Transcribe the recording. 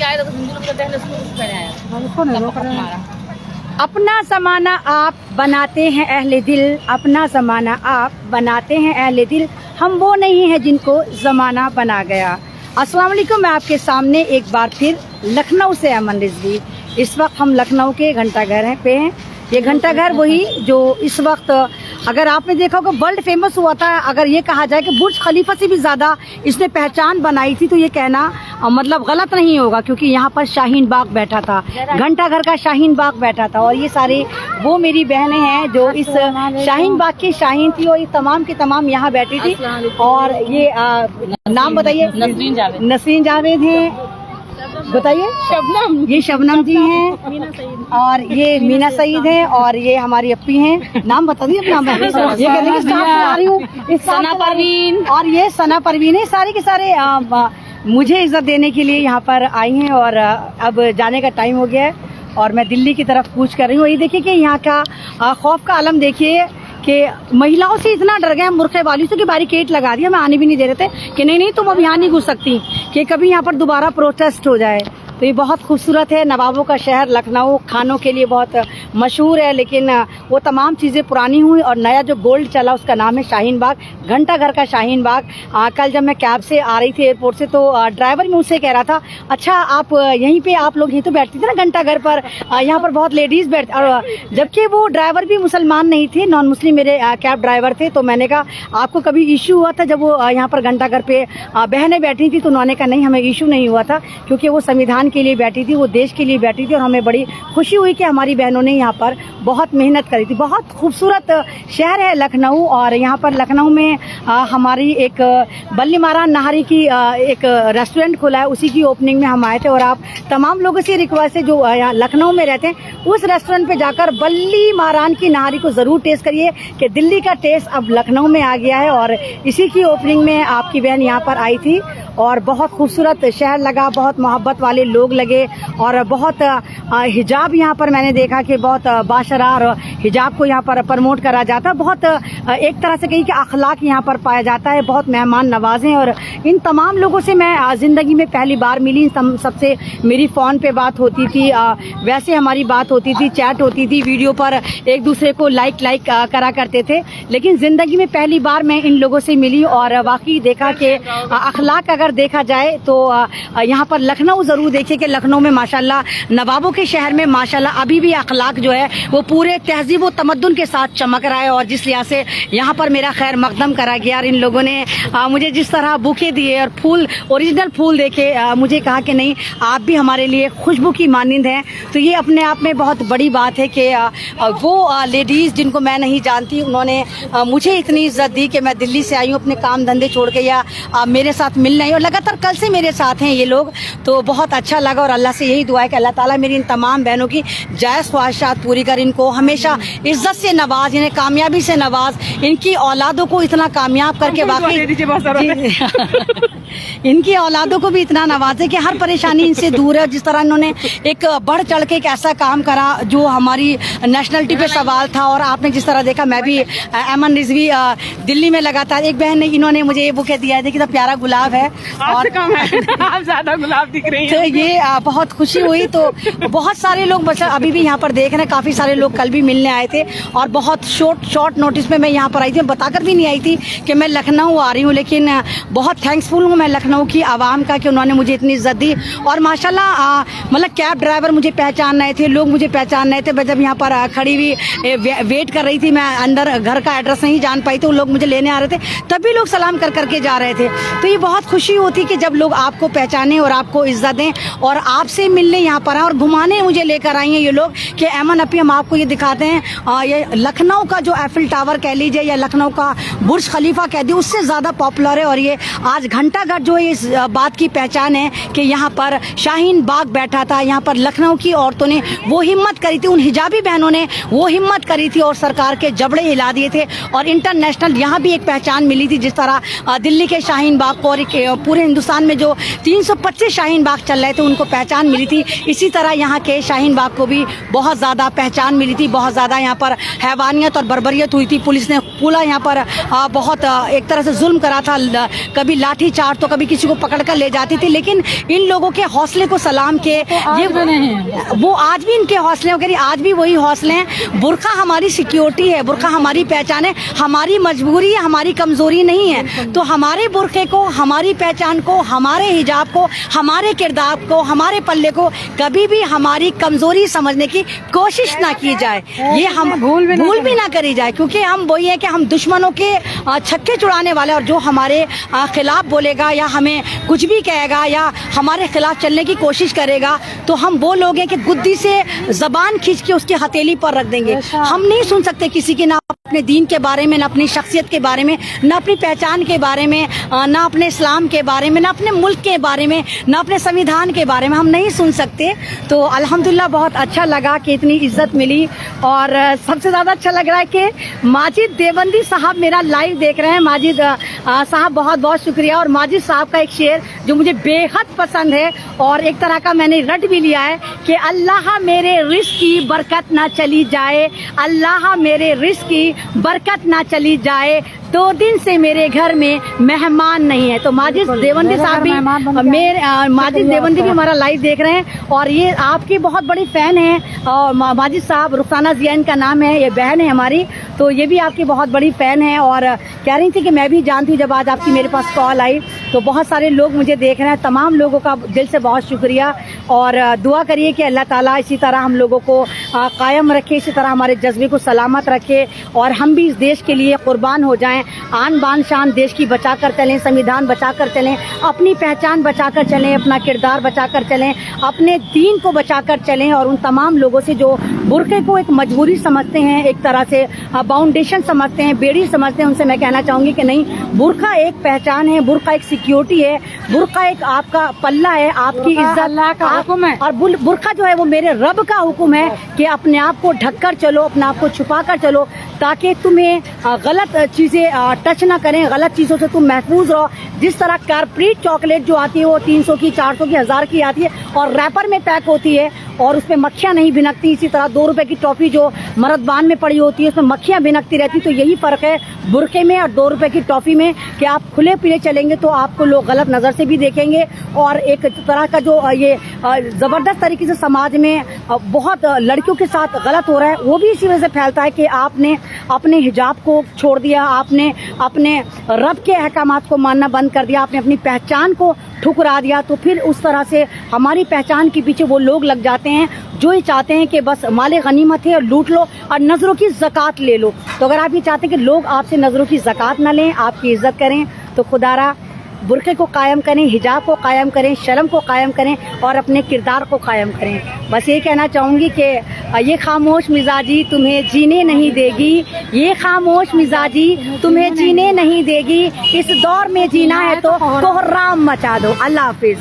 चाहे तो हिंदू लोग कहते हैं कुछ पहने आया। अपना ज़माना आप बनाते हैं अहले दिल, अपना ज़माना आप बनाते हैं अहले दिल, हम वो नहीं हैं जिनको ज़माना बना गया। अस्सलाम वालेकुम, मैं आपके सामने एक बार फिर लखनऊ से अमन रिजवी। इस वक्त हम लखनऊ के घंटाघर पे हैं। ये घंटाघर वही जो इस वक्त अगर आपने देखा होगा वर्ल्ड फेमस हुआ था। अगर ये कहा जाए कि बुर्ज खलीफा से भी ज़्यादा इसने पहचान बनाई थी तो ये कहना मतलब गलत नहीं होगा, क्योंकि यहाँ पर शाहीन बाग बैठा था, घंटाघर का शाहीन बाग बैठा था। और ये सारे वो मेरी बहनें हैं जो इस शाहीन बाग की शाहीन थी और ये तमाम की तमाम यहाँ बैठी थी। और ये नाम बताइए। नसरीन जावेद हैं, बताइए। शबनम, ये शबनम जी हैं और ये मीना सईद हैं और ये हमारी अपी हैं। नाम बता दिए अपना। ये कहते हैं आ रही हूँ सना परवीन, और ये सना परवीन है। सारे के सारे मुझे इज्जत देने के लिए यहाँ पर आई हैं और अब जाने का टाइम हो गया है और मैं दिल्ली की तरफ कूच कर रही हूँ। ये देखिए कि यहाँ का खौफ का आलम देखिए कि महिलाओं से इतना डर गए, मूर्खे वाली से कि बैरिकेड लगा दिया, मैं आने भी नहीं दे रहे थे कि नहीं तुम अब यहाँ नहीं घुस सकती, कि कभी यहाँ पर दोबारा प्रोटेस्ट हो जाए। तो ये बहुत खूबसूरत है। नवाबों का शहर लखनऊ खानों के लिए बहुत मशहूर है, लेकिन वो तमाम चीज़ें पुरानी हुई और नया जो गोल्ड चला उसका नाम है शाहीन बाग, घंटाघर का शाहीन बाग। कल जब मैं कैब से आ रही थी एयरपोर्ट से तो ड्राइवर मुझसे कह रहा था, अच्छा आप यहीं पे आप लोग यहीं तो बैठती थी ना घंटाघर पर, यहाँ पर बहुत लेडीज़ बैठ, और जबकि वो ड्राइवर भी मुसलमान नहीं थे, नॉन मुस्लिम मेरे कैब ड्राइवर थे। तो मैंने कहा आपको कभी इशू हुआ था जब वो यहाँ पर घंटाघर पे बहनें बैठी थी? तो उन्होंने कहा नहीं हमें इशू नहीं हुआ था, क्योंकि वो संविधान के लिए बैठी थी, वो देश के लिए बैठी थी और हमें बड़ी खुशी हुई कि हमारी बहनों ने यहाँ पर बहुत मेहनत करी थी। बहुत खूबसूरत शहर है लखनऊ और यहाँ पर लखनऊ में हमारी एक बल्ली महारान नहारी की एक रेस्टोरेंट खुला है, उसी की ओपनिंग में हम आए थे। और आप तमाम लोगों से रिक्वेस्ट है जो यहाँ लखनऊ में रहते हैं उस रेस्टोरेंट पे जाकर बल्ली महारान की नहारी को ज़रूर टेस्ट करिए कि दिल्ली का टेस्ट अब लखनऊ में आ गया है। और इसी की ओपनिंग में आपकी बहन यहाँ पर आई थी और बहुत खूबसूरत शहर लगा, बहुत मोहब्बत वाले लोग लगे और बहुत हिजाब यहाँ पर मैंने देखा कि बहुत बाशरार हिजाब को यहाँ पर प्रमोट करा जाता है। बहुत एक तरह से कहीं कि अखलाक यहाँ पर पाया जाता है, बहुत मेहमान नवाज हैं। और इन तमाम लोगों से मैं ज़िंदगी में पहली बार मिली। सबसे मेरी फ़ोन पे बात होती थी, वैसे हमारी बात होती थी, चैट होती थी, वीडियो पर एक दूसरे को लाइक करा करते थे, लेकिन ज़िंदगी में पहली बार मैं इन लोगों से मिली और वाकई देखा कि अखलाक अगर देखा जाए तो यहाँ पर लखनऊ ज़रूर देखिए कि लखनऊ में माशाल्लाह नवाबों के शहर में माशाल्लाह अभी भी अखलाक जो है वो पूरे तहजीब व तमद्दुन के साथ चमक रहा है। और जिस लिहाज से यहाँ पर मेरा खैर मकदम करा गया और इन लोगों ने मुझे जिस तरह बुके दिए और फूल ओरिजिनल फूल देखे मुझे कहा कि नहीं आप भी हमारे लिए खुशबू की मानिंद हैं। तो ये अपने आप में बहुत बड़ी बात है कि वो लेडीज़ जिनको मैं नहीं जानती उन्होंने मुझे इतनी इज्जत दी कि मैं दिल्ली से आई हूँ अपने काम धंधे छोड़ के या मेरे साथ मिलना ही, और लगातार कल से मेरे साथ हैं ये लोग। तो बहुत अच्छा लगा और अल्लाह से यही दुआ है कि अल्लाह ताला मेरी इन तमाम बहनों की जायज़ ख्वाहिशात पूरी कर, इनको हमेशा इज्जत से नवाज, इन्हें कामयाबी से नवाज, इनकी औलादों को इतना कामयाब करके वाकई इनकी औलादों को भी इतना नवाजे कि हर परेशानी इनसे दूर है। जिस तरह इन्होंने एक बढ़ चढ़ के एक ऐसा काम करा जो हमारी नेशनलिटी पे सवाल था। और आपने जिस तरह देखा मैं भी अमन रिजवी दिल्ली में लगातार, एक बहन ने इन्होंने मुझे ये बुके दिया है, देखिए कितना प्यारा गुलाब है और कम है आप ज्यादा गुलाब दिख रही हैं। तो ये बहुत खुशी हुई। तो बहुत सारे लोग बस अभी भी यहाँ पर देख रहे हैं, काफी सारे लोग कल भी मिलने आए थे और बहुत शॉर्ट नोटिस में मैं यहाँ पर आई थी, बताकर भी नहीं आई थी कि मैं लखनऊ आ रही हूँ, लेकिन बहुत थैंक्सफुल हूँ मैं लखनऊ की आवाम का कि उन्होंने मुझे इतनी इज्जत दी। और माशाल्लाह मतलब कैब ड्राइवर मुझे पहचान रहे थे, लोग मुझे पहचान रहे थे। मैं जब यहाँ पर खड़ी हुई वेट कर रही थी, मैं अंदर घर का एड्रेस नहीं जान पाई, तो लोग मुझे लेने आ रहे थे, तभी लोग सलाम करके जा रहे थे। तो ये बहुत खुशी होती कि जब लोग आपको पहचाने और आपको इज्जत दें और आपसे मिलने यहाँ पर आए और घुमाने मुझे लेकर आई हैं ये लोग कि अमन अपी हम आपको ये दिखाते हैं ये लखनऊ का जो एफिल टावर कह लीजिए या लखनऊ का बुर्ज खलीफा कह दिए उससे ज़्यादा पॉपुलर है। और ये आज घंटाघर जो है इस बात की पहचान है कि यहाँ पर शाहीन बाग बैठा था, यहाँ पर लखनऊ की औरतों ने वो हिम्मत करी थी, उन हिजाबी बहनों ने वो हिम्मत करी थी और सरकार के जबड़े हिला दिए थे। और इंटरनेशनल यहाँ भी एक पहचान मिली थी, जिस तरह दिल्ली के शाहीन बाग को और पूरे हिंदुस्तान में जो 325 शाहीन बाग चल रहे थे उनको पहचान मिली थी, इसी तरह यहाँ के शाहीन बाग को भी बहुत ज़्यादा पहचान मिली थी। बहुत ज़्यादा यहाँ पर हैवानियत और बर्बरियत हुई थी। पुलिस ने पूरा यहाँ पर बहुत एक तरह से जुल्म करा था। कभी लाठी चार्ज तो कभी किसी को पकड़ कर ले जाती थी। लेकिन इन लोगों के हौसले को सलाम के ये वो आज भी इनके हौसले वगैरह आज भी वही हौसले हैं। बुर्का हमारी सिक्योरिटी है, बुर्का हमारी पहचान है, हमारी मजबूरी है, हमारी कमजोरी नहीं है। तो हमारे बुर्के को, हमारी पहचान को, हमारे हिजाब को, हमारे किरदार को, हमारे पल्ले को कभी भी हमारी कमजोरी समझने की कोशिश ना की जाए, ये हम भूल भी ना करी जाए। क्योंकि हम वही है कि हम दुश्मनों के छक्के छुड़ाने वाले, और जो हमारे खिलाफ बोलेगा या हमें कुछ भी कहेगा या हमारे खिलाफ चलने की कोशिश करेगा तो हम वो लोग हैं कि गुद्दी से जबान खींच के उसकी हथेली पर रख देंगे। हम नहीं सुन सकते किसी की, ना अपने दीन के बारे में, ना अपनी शख्सियत के बारे में, ना अपनी पहचान के बारे में, ना अपने इस्लाम के बारे में, ना अपने मुल्क के बारे में, ना अपने संविधान के बारे में हम नहीं सुन सकते। तो अल्हम्दुलिल्लाह बहुत अच्छा लगा कि इतनी इज्जत मिली। और सबसे ज़्यादा अच्छा लग रहा है कि माजिद देवबंदी साहब मेरा लाइव देख रहे हैं। माजिद साहब बहुत बहुत शुक्रिया। और माजिद साहब का एक शेर जो मुझे बेहद पसंद है और एक तरह का मैंने रट भी लिया है कि अल्लाह मेरे रिस्क की बरकत ना चली जाए, अल्लाह मेरे रिस्क की बरकत ना चली जाए, 2 दिन से मेरे घर में मेहमान नहीं है। तो माजिद देवबंदी साहब भी माजिद देवबंदी भी हमारा लाइव देख रहे हैं और ये आपकी बहुत बड़ी फैन है। और माजिद साहब, रुखसाना जिया इनका नाम है, ये बहन है हमारी, तो ये भी आपकी बहुत बड़ी फैन है। और कह रही थी कि मैं भी जानती हूँ, जब आज आपकी मेरे पास कॉल आई तो बहुत सारे लोग मुझे देख रहे हैं। तमाम लोगों का दिल से बहुत शुक्रिया और दुआ करिए कि अल्लाह ताला इसी तरह हम लोगों को कायम रखे, इसी तरह हमारे जज्बे को सलामत रखे और हम भी इस देश के लिए कुर्बान हो जाएं। आन बान शान देश की बचा कर चलें, संविधान बचा कर चलें, अपनी पहचान बचा कर चलें, अपना किरदार बचा कर चलें, अपने दीन को बचा कर चलें। और उन तमाम लोगों से जो बुर्के को एक मजबूरी समझते हैं, एक तरह से बाउंडेशन समझते हैं, बेड़ी समझते हैं, उनसे मैं कहना चाहूँगी कि नहीं, बुर्का एक पहचान है, बुर्का एक सिक्योरिटी है, बुर्का एक आपका पल्ला है, आपकी इज्जत का हुक्म है। और बुर्का जो है वो मेरे रब का हुक्म है कि अपने आप को ढक कर चलो, अपने आप को छुपा कर चलो, ताकि तुम्हें गलत चीज़ें टच ना करें, गलत चीज़ों से तुम महफूज रहो। जिस तरह कारप्रीट चॉकलेट जो आती है वो 300 की, 400 की, 1000 की आती है और रैपर में पैक होती है और उसमें मक्खियाँ नहीं भिनकती। इसी तरह 2 रुपए की टॉफी जो मर्दबान में पड़ी होती है उसमें मक्खियाँ भिनकती रहती। तो यही फ़र्क है बुरके में और 2 रुपए की टॉफी में कि आप खुले पीले चलेंगे तो आपको लोग गलत नज़र से भी देखेंगे। और एक तरह का जो ये ज़बरदस्त तरीके से समाज में बहुत लड़कियों के साथ गलत हो रहा है, वो भी इसी वजह से फैलता है कि आपने अपने हिजाब को छोड़ दिया, आपने अपने रब के अहकामात को मानना बंद कर दिया, आपने अपनी पहचान को ठुकरा दिया। तो फिर उस तरह से हमारी पहचान के पीछे वो लोग लग जाते हैं जो ये चाहते हैं कि बस माले गनीमत है और लूट लो और नज़रों की ज़कात ले लो। तो अगर आप ये चाहते हैं कि लोग आपसे नज़रों की ज़कात ना लें, आपकी इज्जत करें, तो खुदारा बुरके को कायम करें, हिजाब को कायम करें, शर्म को कायम करें और अपने किरदार को कायम करें। बस ये कहना चाहूँगी कि ये खामोश मिजाजी तुम्हें जीने नहीं देगी, ये खामोश मिजाजी तुम्हें जीने नहीं देगी, इस दौर में जीना है तो कोहराम मचा दो। अल्लाह हाफिज।